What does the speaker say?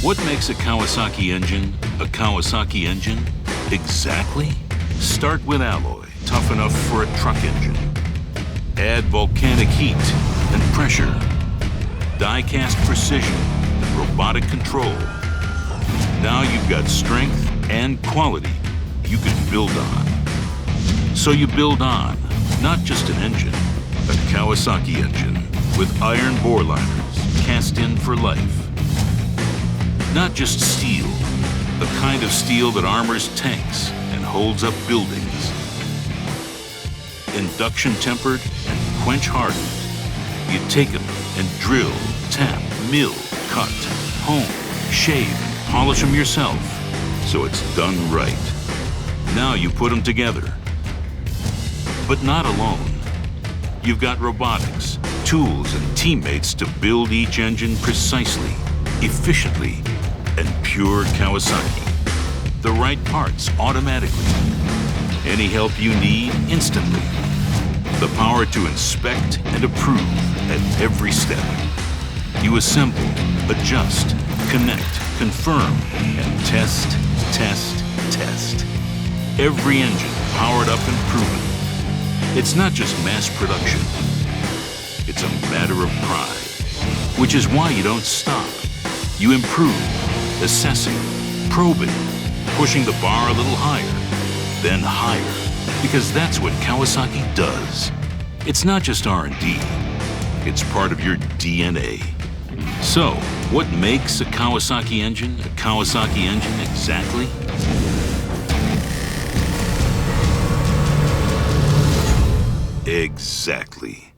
What makes a Kawasaki engine a Kawasaki engine? Exactly. Start with alloy, tough enough for a truck engine. Add volcanic heat and pressure. Die-cast precision and robotic control. Now you've got strength and quality you can build on. So you build on, not just an engine, a Kawasaki engine with iron bore liners cast in for life. Not just steel, the kind of steel that armors tanks and holds up buildings. Induction tempered and quench hardened. You take them and drill, tap, mill, cut, hone, shave, and polish them yourself so it's done right. Now you put them together. But not alone. You've got robotics, tools, and teammates to build each engine precisely, efficiently, and pure Kawasaki. The right parts automatically. Any help you need instantly. The power to inspect and approve at every step. You assemble, adjust, connect, confirm, and test, test, test. Every engine powered up and proven. It's not just mass production. It's a matter of pride, which is why you don't stop. You improve, assessing, probing, pushing the bar a little higher, then higher, because that's what Kawasaki does. It's not just R&D, it's part of your DNA. So, what makes a Kawasaki engine exactly? Exactly.